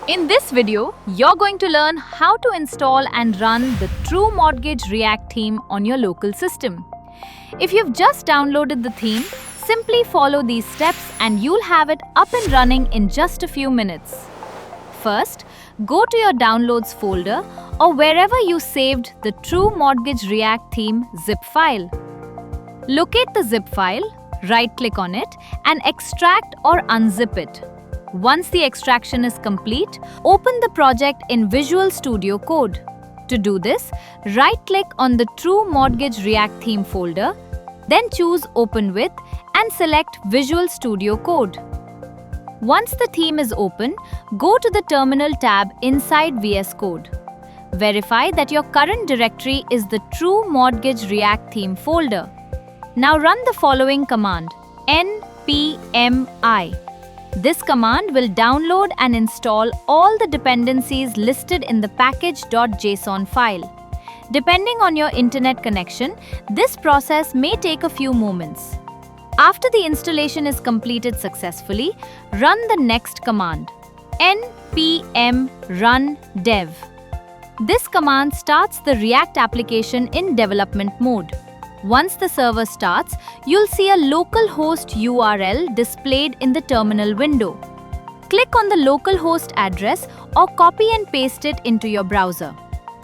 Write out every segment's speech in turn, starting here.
In this video, you're going to learn how to install and run the TRoo Mortgage React theme on your local system. If you've just downloaded the theme, simply follow these steps and you'll have it up and running in just a few minutes. First, go to your Downloads folder or wherever you saved the TRoo Mortgage React theme zip file. Locate the zip file, right-click on it, and extract or unzip it. Once the extraction is complete, open the project in Visual Studio Code. To do this, right-click on the TRoo Mortgage React Theme folder, then choose Open With and select Visual Studio Code. Once the theme is open, go to the Terminal tab inside VS Code. Verify that your current directory is the TRoo Mortgage React Theme folder. Now run the following command, npmi. This command will download and install all the dependencies listed in the package.json file. Depending on your internet connection, this process may take a few moments. After the installation is completed successfully, run the next command, npm run dev. This command starts the React application in development mode. Once the server starts, you'll see a localhost URL displayed in the terminal window. Click on the localhost address or copy and paste it into your browser.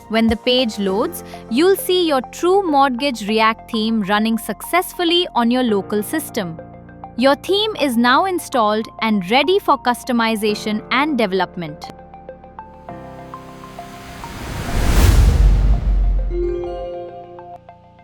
When the page loads, you'll see your TRoo Mortgage React theme running successfully on your local system. Your theme is now installed and ready for customization and development.